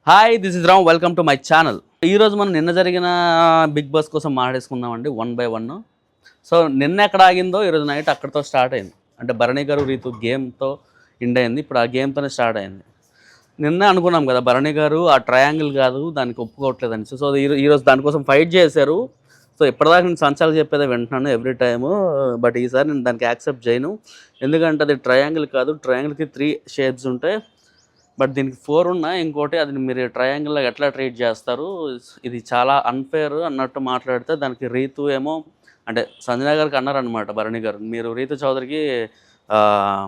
Hi this is Ram welcome to my channel. ఈరోజు మనం నిన్న జరిగిన బిగ్ బాస్ కోసం మాట్లాడేసుకుందామండి 1/1. సో నిన్న ఎక్కడ ఆగిందో ఈరోజు నైట్ అక్కడితో స్టార్ట్ అయింది. అంటే భరణి గారు రీతు గేమ్తో ఎండ్ అయింది. ఇప్పుడు ఆ గేమ్తోనే స్టార్ట్ అయింది. నిన్న అనుకున్నాం కదా భరణి గారు ఆ ట్రయాంగిల్ కాదు దానికి ఒప్పుకోవట్లేదని. సో ఈరోజు దానికోసం ఫైట్ చేశారు. సో ఇప్పటిదాకా నేను సంచాలు చెప్పేదే వింటున్నాను ఎవ్రీ టైము. బట్ ఈసారి నేను దానికి యాక్సెప్ట్ చేయను. ఎందుకంటే అది ట్రయాంగిల్ కాదు, ట్రయాంగిల్కి 3 షేప్స్ ఉంటాయి. బట్ దీనికి 4 ఉన్నాయి. ఇంకోటి అది మీరు ట్రయాంగిల్‌లో ఎట్లా ట్రీట్ చేస్తారు? ఇది చాలా అన్‌ఫెయిర్ అన్నట్టు మాట్లాడితే దానికి రీతు ఏమో అంటే సంజన గారికి అన్నారనమాట భరణి గారు. మీరు రీతు చౌదరికి ఆహ్,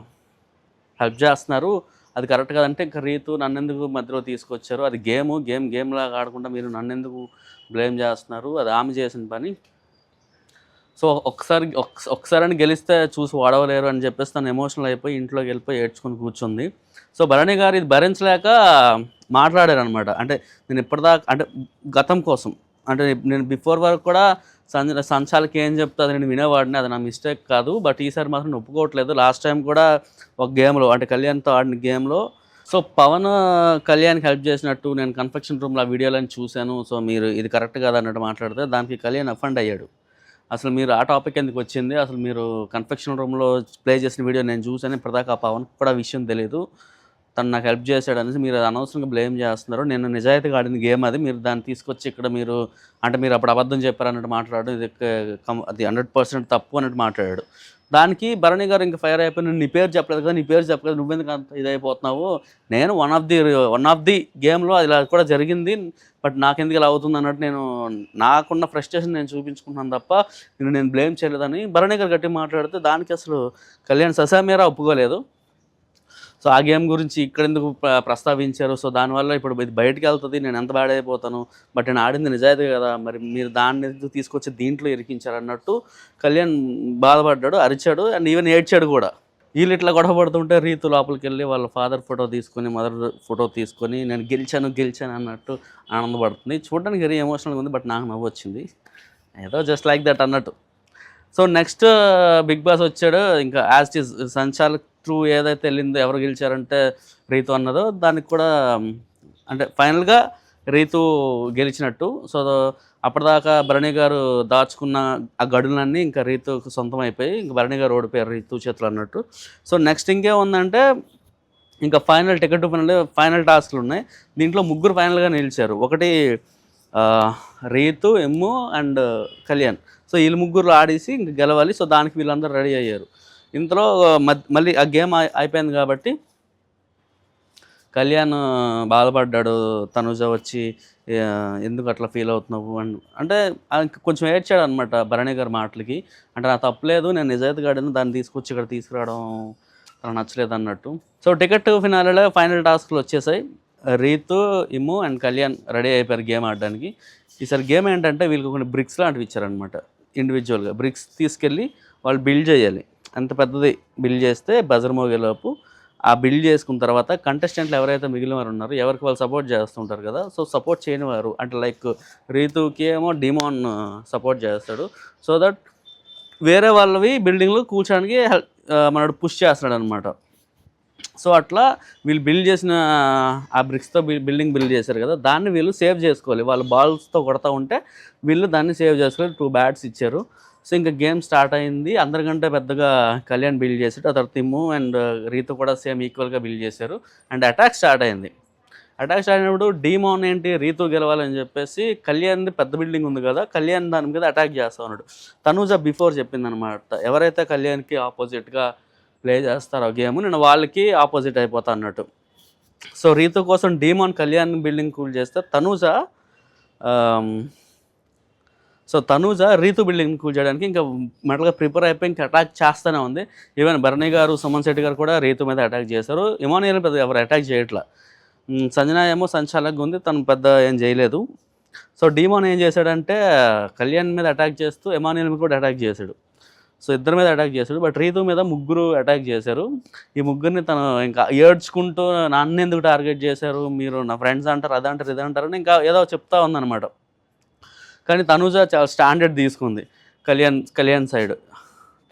హెల్ప్ చేస్తున్నారు. అది కరెక్ట్ కాదంటే ఇంక రీతు నన్నెందుకు మధ్యలో తీసుకొచ్చారు? అది గేమ్‌లాగా ఆడకుండా మీరు నన్నెందుకు బ్లేమ్ చేస్తున్నారు? అది ఆమె చేసిన పని. సో ఒక్కసారని గెలిస్తే చూసి ఓడవలేరు అని చెప్పేసి తను ఎమోషనల్ అయిపోయి ఇంట్లోకి వెళ్ళిపోయి ఏడ్చుకొని కూర్చుంది. సో భరణి గారు ఇది భరించలేక మాట్లాడారనమాట. అంటే నేను ఇప్పటిదాకా అంటే గతం కోసం అంటే నేను బిఫోర్ వరకు కూడా సంచాలకి ఏం చెప్తే అది నేను వినేవాడిని. అది నా మిస్టేక్ కాదు. బట్ ఈసారి మాత్రం నేను ఒప్పుకోవట్లేదు. లాస్ట్ టైం కూడా ఒక గేమ్‌లో అంటే కళ్యాణ్‌తో ఆడిన గేమ్‌లో సో పవన్ కళ్యాణ్‌కి హెల్ప్ చేసినట్టు నేను కన్ఫెక్షన్ రూమ్‌లో ఆ వీడియోలని చూశాను. సో మీరు ఇది కరెక్ట్ కాదు అన్నట్టు మాట్లాడితే దానికి కళ్యాణ్ అఫెండ్ అయ్యాడు. అసలు మీరు ఆ టాపిక్ ఎందుకు వచ్చింది? అసలు మీరు కన్ఫెక్షన్ రూమ్‌లో ప్లే చేసిన వీడియో నేను చూసాను. ఇప్పటిదాకా ఆ పవన్‌కి కూడా విషయం తెలీదు. తను నాకు హెల్ప్ చేశాడనేసి మీరు అనవసరంగా బ్లేమ్ చేస్తున్నారు. నేను నిజాయితీగా ఆడిన గేమ్ అది. మీరు దాన్ని తీసుకొచ్చి ఇక్కడ మీరు అంటే మీరు అప్పుడు అబద్ధం చెప్పారన్నట్టు మాట్లాడడం ఇది అది 100% తప్పు అన్నట్టు మాట్లాడాడు. దానికి భరణి గారు ఇంక ఫైర్ అయిపోయి "నువ్వు నీ పేరు చెప్పలేదు కదా! నీ పేరు చెప్పలేదు. నువ్వెందుకు అంత ఇదైపోతున్నావు? నేను వన్ ఆఫ్ ది గేమ్‌లో ఇలా కూడా జరిగింది. బట్ నాకెందుకు ఇలా అవుతుంది అన్నట్టు నేను నాకున్న ఫ్రస్ట్రేషన్ నేను చూపించుకుంటున్నాను తప్ప నేను బ్లేమ్ చేయలేదని" భరణి గారు గట్టిగా మాట్లాడితే దానికి అసలు కళ్యాణ్ ససేమిరా ఒప్పుకోలేదు. సో ఆ గేమ్ గురించి ఇక్కడెందుకు ప్రస్తావించారు? సో దానివల్ల ఇప్పుడు ఇది బయటికెళ్తది. నేను ఎంత బ్యాడ్ అయిపోతాను. బట్ నేను ఆడింది నిజాయితీ కదా! మరి మీరు దాన్ని ఎందుకు తీసుకొచ్చి దీంట్లో ఇరికించారన్నట్టు కళ్యాణ్ బాధపడ్డాడు, అరిచాడు అండ్ ఈవెన్ ఏడ్చాడు కూడా. వీళ్ళు ఇట్లా గొడవ పడుతుంటే రీతు లోపలికెళ్ళి వాళ్ళ ఫాదర్ ఫోటో తీసుకొని, మదర్ ఫోటో తీసుకొని నేను గెలిచాను అన్నట్టు ఆనందపడుతుంది. చూడడానికి వెరీ ఎమోషనల్‌గా ఉంది. బట్ నాకు నవ్వొచ్చింది. ఏదో జస్ట్ లైక్ దట్ అన్నట్టు. సో నెక్స్ట్ బిగ్ బాస్ వచ్చాడు. ఇంకా యాజ్ ఇట్ ఈజ్ సంచాలక్ త్రూ ఏదైతే వెళ్ళిందో ఎవరు గెలిచారంటే రీతు అన్నదో దానికి కూడా అంటే ఫైనల్గా రీతు గెలిచినట్టు. సో అప్పటిదాకా భరణి గారు దాచుకున్న ఆ గడులన్నీ ఇంకా రీతుకు సొంతం అయిపోయి ఇంక భరణి గారు ఓడిపోయారు రీతు చేతులు అన్నట్టు. సో నెక్స్ట్ ఇంకేముందంటే ఇంకా ఫైనల్ టికెట్ టు ఫైనల్ టాస్క్లు ఉన్నాయి. దీంట్లో ముగ్గురు ఫైనల్గా నిలిచారు. ఒకటి రీతు, ఎమ్ము అండ్ కళ్యాణ్. సో వీళ్ళు ముగ్గురు ఆడేసి ఇంక గెలవాలి. సో దానికి వీళ్ళందరూ రెడీ అయ్యారు. ఇంతలో మళ్ళీ ఆ గేమ్ అయిపోయింది కాబట్టి కళ్యాణ్ బాధపడ్డాడు. తనుజ వచ్చి ఎందుకు అట్లా ఫీల్ అవుతున్నావు అంటే కొంచెం ఏడ్చాడు అనమాట భరణి గారి మాటలకి. అంటే నా తప్పలేదు, నేను నిజాయితీగా ఆడాను, దాన్ని తీసుకొచ్చి ఇక్కడ తీసుకురావడం తనకు నచ్చలేదు అన్నట్టు. సో టికెట్ ఫినాలేలో ఫైనల్ టాస్క్లు వచ్చేసాయి. రీతు, ఇమ్ము అండ్ కళ్యాణ్ రెడీ అయిపోయారు గేమ్ ఆడడానికి. ఈసారి గేమ్ ఏంటంటే వీళ్ళకి కొన్ని బ్రిక్స్ లాంటివి ఇచ్చారనమాట. ఇండివిజువల్గా బ్రిక్స్ తీసుకెళ్ళి వాళ్ళు బిల్డ్ చేయాలి. అంత పెద్దది బిల్డ్ చేస్తే బజర్ మోగేలోపు ఆ బిల్డ్ చేసుకున్న తర్వాత కంటెస్టెంట్లు ఎవరైతే మిగిలిన వారు ఉన్నారో ఎవరికి వాళ్ళు సపోర్ట్ చేస్తుంటారు కదా. సో సపోర్ట్ చేయని వారు అంటే లైక్ రీతుకి ఏమో డిమాన్ సపోర్ట్ చేస్తాడు. సో దట్ వేరే వాళ్ళవి బిల్డింగ్లు కూర్చోడానికి మనడు పుష్ చేస్తున్నాడు అనమాట. సో అట్లా వీళ్ళు బిల్డ్ చేసిన ఆ బ్రిక్స్తో బిల్డింగ్ బిల్డ్ చేశారు కదా, దాన్ని వీళ్ళు సేవ్ చేసుకోవాలి. వాళ్ళు బాల్స్తో కొడతా ఉంటే వీళ్ళు దాన్ని సేవ్ చేసుకోవాలి. 2 బ్యాట్స్ ఇచ్చారు. సో ఇంకా గేమ్ స్టార్ట్ అయింది. అందరికంటే పెద్దగా కళ్యాణ్ బిల్డ్ చేశాడు. ఆ తర్వాత తిమ్ము అండ్ రీతు కూడా సేమ్ ఈక్వల్గా బిల్డ్ చేశారు. అండ్ అటాక్ స్టార్ట్ అయింది. అటాక్ స్టార్ట్ అయినప్పుడు డీమాన్ ఏంటి రీతు గెలవాలని చెప్పేసి కళ్యాణ్ది పెద్ద బిల్డింగ్ ఉంది కదా, కళ్యాణ్ దాని మీద అటాక్ చేస్తా ఉన్నాడు. తనూజ బిఫోర్ చెప్పిందనమాట, ఎవరైతే కళ్యాణ్కి ఆపోజిట్గా ప్లే చేస్తారో గేమ్ నేను వాళ్ళకి ఆపోజిట్ అయిపోతా అన్నట్టు. సో రీతు కోసం డీమాన్ కళ్యాణ్ బిల్డింగ్ కూల్ చేస్తే తనూజ రీతు బిల్డింగ్ కూల్ చేయడానికి ఇంకా మెటల్గా ప్రిపేర్ అయిపోయి ఇంకా అటాక్ చేస్తూనే ఉంది. ఈవెన్ భరణి గారు, సుమన్ శెట్టి గారు కూడా రీతు మీద అటాక్ చేశారు. ఇమానియల్ పెద్ద ఎవరు అటాక్ చేయట్లా. సంజన ఏమో సంచాలకుగా ఉంది, తను పెద్ద ఏం చేయలేదు. సో డీమాన్ ఏం చేశాడంటే కళ్యాణ్ మీద అటాక్ చేస్తూ ఎమానియల్ మీద కూడా అటాక్ చేశాడు. సో ఇద్దరి మీద అటాక్ చేశాడు. బట్ రీతు మీద ముగ్గురు అటాక్ చేశారు. ఈ ముగ్గురిని తను ఇంకా ఏడ్చుకుంటూ నన్ను ఎందుకు టార్గెట్ చేశారు, మీరు నా ఫ్రెండ్స్ అంటారు, అదంటారు ఇదంటారని ఇంకా ఏదో చెప్తా ఉందన్నమాట. కానీ తనూజ చాలా స్టాండర్డ్ తీసుకుంది కళ్యాణ్ సైడ్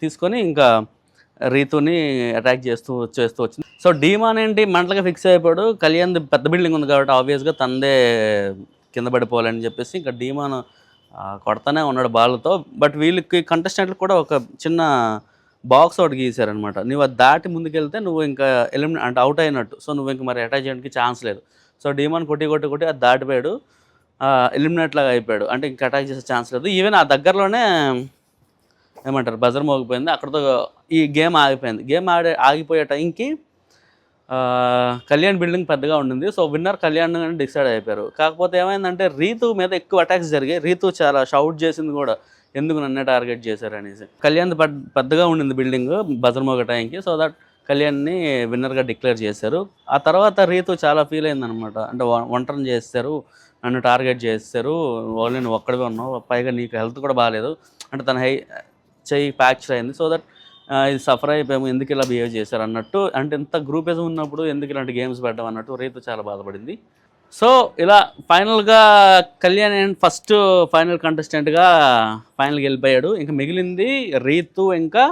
తీసుకొని ఇంకా రీతుని అటాక్ చేస్తూ వచ్చింది. సో డీమాన్ ఏంటి మెంటల్గా ఫిక్స్ అయిపోయాడు, కళ్యాణ్ పెద్ద బిల్డింగ్ ఉంది కాబట్టి ఆబ్వియస్గా తందే కింద పడిపోవాలని చెప్పేసి ఇంకా డీమాన్ కొడతానే ఉన్నాడు బాల్తో. బట్ వీళ్ళకి కంటెస్టెంట్లకు కూడా ఒక చిన్న బాక్స్ ఒకటి గీసారనమాట. నువ్వు అది దాటి ముందుకెళ్తే నువ్వు ఇంకా అంటే అవుట్ అయినట్టు. సో నువ్వు ఇంకా మరి అటాక్ చేయడానికి ఛాన్స్ లేదు. సో డీమాన్ కొట్టి అది దాటిపోయాడు, ఎలిమినేట్ లాగా అయిపోయాడు. అంటే ఇంకా అటాక్ చేసే ఛాన్స్ లేదు. ఈవెన్ ఆ దగ్గరలోనే ఏమంటారు బజర్ మోగిపోయింది. అక్కడతో ఈ గేమ్ ఆగిపోయింది. గేమ్ ఆగిపోయే టైంకి కళ్యాణ్ బిల్డింగ్ పెద్దగా ఉండింది. సో విన్నర్ కళ్యాణ్ అని డిసైడ్ అయిపోయారు. కాకపోతే ఏమైందంటే రీతు మీద ఎక్కువ అటాక్స్ జరిగాయి. రీతు చాలా షౌట్ చేసింది కూడా, ఎందుకు నన్నే టార్గెట్ చేశారు అనేసి. కళ్యాణ్ పెద్దగా ఉండింది బిల్డింగ్ బజర్ మోగే టైంకి. సో దట్ కళ్యాణ్ని విన్నర్గా డిక్లేర్ చేశారు. ఆ తర్వాత రీతు చాలా ఫీల్ అయిందనమాట. అంటే ఒంటరిని చేస్తారు, నన్ను టార్గెట్ చేస్తారు, ఓన్లీ నువ్వు ఒక్కడిగా ఉన్నావు, పైగా నీకు హెల్త్ కూడా బాగాలేదు అంటే తన చెయ్యి ఫ్రాక్చర్ అయింది. సో దట్ ఇది సఫర్ అయిపోయాము, ఎందుకు ఇలా బిహేవ్ చేశారు అన్నట్టు. అంటే ఇంత గ్రూపిజం ఉన్నప్పుడు ఎందుకు ఇలాంటి గేమ్స్ పెట్టడం అన్నట్టు రీతు చాలా బాధపడింది. సో ఇలా ఫైనల్గా కళ్యాణ్ అండ్ ఫస్ట్ ఫైనల్ కంటెస్టెంట్గా ఫైనల్కి వెళ్ళిపోయాడు. ఇంకా మిగిలింది రీతు ఇంకా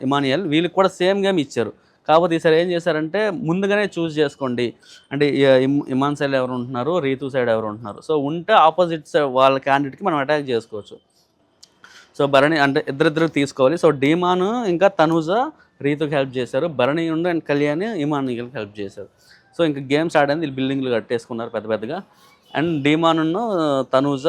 ఇమానియల్. వీళ్ళకి కూడా సేమ్ గేమ్ ఇచ్చారు. కాకపోతే ఈసారి ఏం చేశారంటే ముందుగానే చూస్ చేసుకోండి, అంటే ఇమాన్ సైడ్ ఎవరు ఉంటున్నారు, రీతు సైడ్ ఎవరు ఉంటున్నారు. సో ఉంటే ఆపోజిట్ సైడ్ వాళ్ళ క్యాండిడేట్కి మనం అటాక్ చేసుకోవచ్చు. సో భరణి అంటే ఇద్దరిద్దరు తీసుకోవాలి. సో డీమాన్ ఇంకా తనూజ రీతుకి హెల్ప్ చేశారు, భరణి ఉండి అండ్ కళ్యాణ్ ఇమానియల్కి హెల్ప్ చేశారు. సో ఇంకా గేమ్ స్టార్ట్ అయింది. వీళ్ళు బిల్డింగ్లు కట్టేసుకున్నారు పెద్ద పెద్దగా. అండ్ డీమాను తనూజ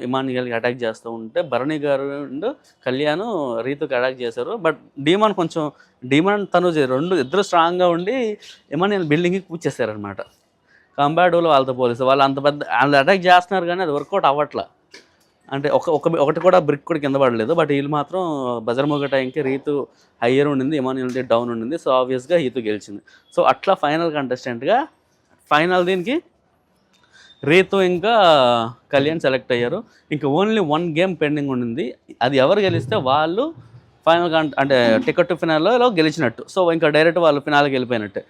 ఇమానియల్కి అటాక్ చేస్తూ ఉంటే భరణి గారు అండ్ కళ్యాణ్ రీతుకి అటాక్ చేశారు. బట్ డీమాన్ తనూజ ఇద్దరు స్ట్రాంగ్గా ఉండి ఇమానియల్ బిల్డింగ్కి కూర్చేశారనమాట. కంపారిటివ్లో వాళ్ళతో పోలీసు వాళ్ళు అంత పెద్ద వాళ్ళు అటాక్ చేస్తున్నారు కానీ అది వర్కౌట్ అవ్వట్లా. అంటే ఒకటి కూడా బ్రిక్ కూడా కింద పడలేదు. బట్ వీళ్ళు మాత్రం బజర్ మోగే టైంకి రీతు హయ్యర్ ఉండింది, ఇమానియల్ డౌన్ ఉండింది. సో ఆబ్వియస్గా రీతు గెలిచింది. సో అట్లా ఫైనల్ కంటెస్టెంట్గా దీనికి రీతు ఇంకా కళ్యాణ్ సెలెక్ట్ అయ్యారు. ఇంకా ఓన్లీ 1 గేమ్ పెండింగ్ ఉండింది. అది ఎవరు గెలిస్తే వాళ్ళు ఫైనల్ అంటే టికెట్ టు ఫినాల్లో గెలిచినట్టు. సో ఇంకా డైరెక్ట్ వాళ్ళు ఫినాల్కి వెళ్ళిపోయినట్టే.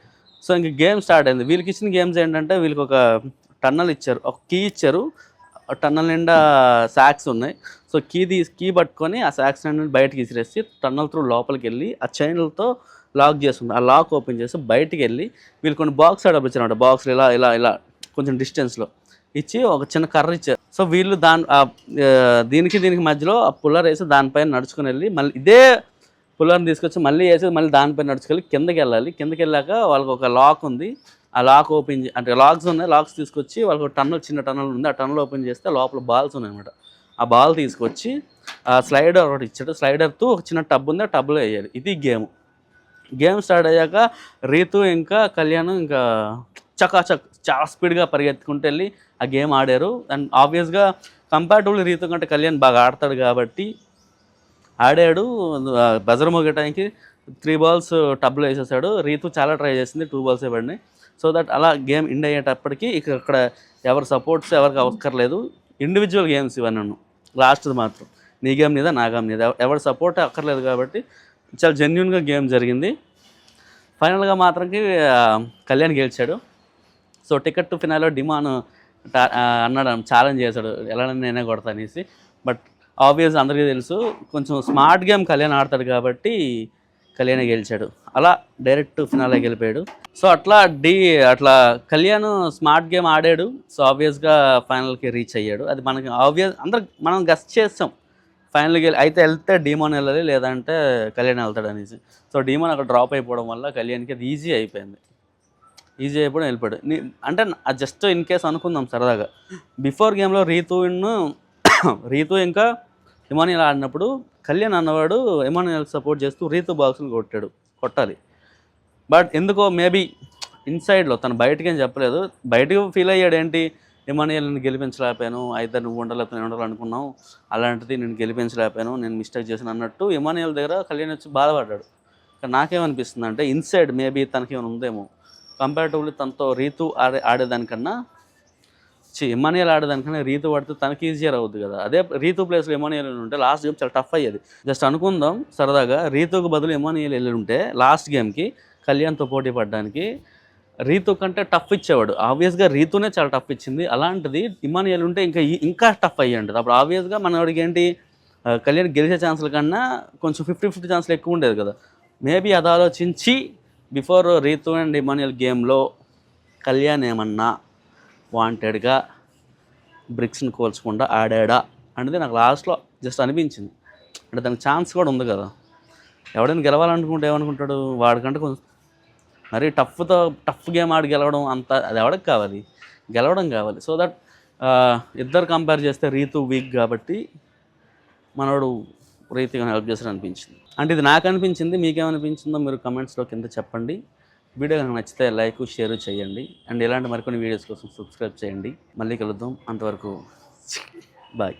సో ఇంక గేమ్ స్టార్ట్ అయింది. వీళ్ళకి ఇచ్చిన గేమ్స్ ఏంటంటే వీళ్ళకి ఒక టన్నల్ ఇచ్చారు, ఒక కీ ఇచ్చారు. టన్నల్ నిండా శాక్స్ ఉన్నాయి. సో కీ పట్టుకొని ఆ శాక్స్ నుండి బయటకి విసిరేసి టన్నల్ త్రూ లోపలికి వెళ్ళి ఆ చైన్లతో లాక్ చేస్తుంది. ఆ లాక్ ఓపెన్ చేసి బయటికి వెళ్ళి వీళ్ళు కొన్ని బాక్స్ అడప్ ఇచ్చారన్నమాట. బాక్స్లు ఇలా ఇలా ఇలా కొంచెం డిస్టెన్స్లో ఇచ్చి ఒక చిన్న కర్ర ఇచ్చారు. సో వీళ్ళు దీనికి మధ్యలో ఆ పుల్లర్ వేసి దానిపైన నడుచుకుని వెళ్ళి మళ్ళీ ఇదే పుల్లర్ని తీసుకొచ్చి మళ్ళీ వేసి మళ్ళీ దానిపైన నడుచుకెళ్ళి కిందకి వెళ్ళాలి. కిందకి వెళ్ళాక వాళ్ళకి ఒక లాక్ ఉంది. ఆ లాక్ ఓపెన్ అంటే లాక్స్ ఉన్నాయి. లాక్స్ తీసుకొచ్చి వాళ్ళకి ఒక చిన్న టన్నల్ ఉంది. ఆ టన్నల్ ఓపెన్ చేస్తే లోపల బాల్స్ ఉన్నాయన్నమాట. ఆ బాల్ తీసుకొచ్చి ఆ స్లైడర్ ఒకటి ఇచ్చాడు. స్లైడర్తో ఒక చిన్న టబ్ ఉంది, ఆ టబ్లో వేయాలి. ఇది గేమ్ స్టార్ట్ అయ్యాక రీతు ఇంకా కళ్యాణ్ ఇంకా చకాచక్ చాలా స్పీడ్గా పరిగెత్తుకుంటూ వెళ్ళి ఆ గేమ్ ఆడారు. అండ్ ఆబ్వియస్గా కంపారిటివ్లీ రీతు కంటే కళ్యాణ్ బాగా ఆడతాడు కాబట్టి ఆడాడు. బజర్ మోగే టైంకి 3 బాల్స్ టబ్లో వేసేసాడు. రీతు చాలా ట్రై చేసింది, 2 బాల్స్ పడినాయి. సో దట్ అలా గేమ్ ఎండ్ అయ్యేటప్పటికి ఇక్కడ ఎవరి సపోర్ట్స్ ఎవరికి అవసరం, ఇండివిజువల్ గేమ్స్ ఇవన్నీ. లాస్ట్ది మాత్రం నీ గేమ్ మీద నా గేమ్ మీద ఎవరి సపోర్ట్ అక్కర్లేదు కాబట్టి చాలా జెన్యున్గా గేమ్ జరిగింది. ఫైనల్గా మాత్రంకి కళ్యాణ్ గెలిచాడు. సో టికెట్ టు ఫినాల్లో డిమాన్ అన్నాడు, ఛాలెంజ్ చేశాడు ఎలా నేనే కొడతా అనేసి. బట్ ఆబ్వియస్ అందరికీ తెలుసు కొంచెం స్మార్ట్ గేమ్ కళ్యాణ్ ఆడతాడు కాబట్టి కళ్యాణ్ గెలిచాడు. అలా డైరెక్ట్ ఫినాలే గెలిపాడు. సో అట్లా కళ్యాణ్ స్మార్ట్ గేమ్ ఆడాడు. సో ఆబ్వియస్గా ఫైనల్కి రీచ్ అయ్యాడు. అది మనకి మనం గెస్ట్ చేస్తాం ఫైనల్కి అయితే వెళ్తే డీమాన్ వెళ్ళాలి, లేదంటే కళ్యాణ్ వెళ్తాడు అనేసి. సో డీమాన్ అక్కడ డ్రాప్ అయిపోవడం వల్ల కళ్యాణ్కి అది ఈజీ అయిపోయింది. ఈజీ అయిపోవడం వెళ్ళిపోయాడు. అంటే జస్ట్ ఇన్ కేస్ అనుకుందాం సరదాగా, బిఫోర్ గేమ్లో రీతు ఇంకా ఇమానియల్ ఆడినప్పుడు కళ్యాణ్ అన్నవాడు ఇమానియల్కి సపోర్ట్ చేస్తూ రీతు బాక్స్ని కొట్టాలి. బట్ ఎందుకో మేబీ ఇన్సైడ్లో తను బయటకేం చెప్పలేదు. బయటకు ఫీల్ అయ్యాడు, ఏంటి ఇమానియల్ని గెలిపించలేకపోయాను, అయితే నువ్వు ఉండాలనుకున్నావు, అలాంటిది నేను గెలిపించలేకపోయాను, నేను మిస్టేక్ చేశాను అన్నట్టు ఇమానియల్ దగ్గర కళ్యాణ్ వచ్చి బాధపడ్డాడు. కానీ నాకేమనిపిస్తుంది అంటే ఇన్సైడ్ మేబీ తనకి ఏమైనా ఉందేమో. కంపారిటివ్లీ తనతో రీతు ఆడేదానికన్నా ఇమానియల్ ఆడేదానికన్నా రీతు పడితే తనకి ఈజియర్ అవుద్ది కదా. అదే రీతు ప్లేస్లో ఇమానియల్ ఉంటే లాస్ట్ గేమ్ చాలా టఫ్ అయ్యేది. జస్ట్ అనుకుందాం సరదాగా, రీతుకు బదులు ఇమానియల్ వెళ్ళి ఉంటే లాస్ట్ గేమ్కి కళ్యాణ్తో పోటీ పడడానికి రీతు కంటే టఫ్ ఇచ్చేవాడు. ఆబ్వియస్గా రీతునే చాలా టఫ్ ఇచ్చింది. అలాంటిది ఇమానియల్ ఉంటే ఇంకా టఫ్ అయ్యండి. అప్పుడు ఆబ్వియస్గా మనవాడికి ఏంటి కళ్యాణ్ గెలిచే ఛాన్సుల కన్నా కొంచెం 50-50 ఛాన్సులు ఎక్కువ ఉండేది కదా. మేబీ అది ఆలోచించి బిఫోర్ రీతు అండ్ ఇమాన్యుయల్ గేమ్లో కళ్యాణ్ ఏమన్నా వాంటెడ్గా బ్రిక్స్ని కోల్చకుండా ఆడాడా అనేది నాకు లాస్ట్లో జస్ట్ అనిపించింది. అంటే దానికి ఛాన్స్ కూడా ఉంది కదా. ఎవడైనా గెలవాలనుకుంటే ఏమనుకుంటాడు, వాడికంటే కొంచెం మరీ టఫ్ గేమ్ ఆడి గెలవడం అంత అది ఎవరికి కావాలి, గెలవడం కావాలి. సో దట్ ఇద్దరు కంపేర్ చేస్తే రీతు వీక్ కాబట్టి మనోడు రీతిగా హెల్ప్ చేస్తాడు అనిపించింది. అంటే ఇది నాకు అనిపించింది. మీకేమనిపించిందో మీరు కమెంట్స్లో కింద చెప్పండి. వీడియో కనుక నచ్చితే లైక్ షేర్ చేయండి. అండ్ ఇలాంటి మరికొన్ని వీడియోస్ కోసం సబ్స్క్రైబ్ చేయండి. మళ్ళీ కలుద్దాం. అంతవరకు బాయ్.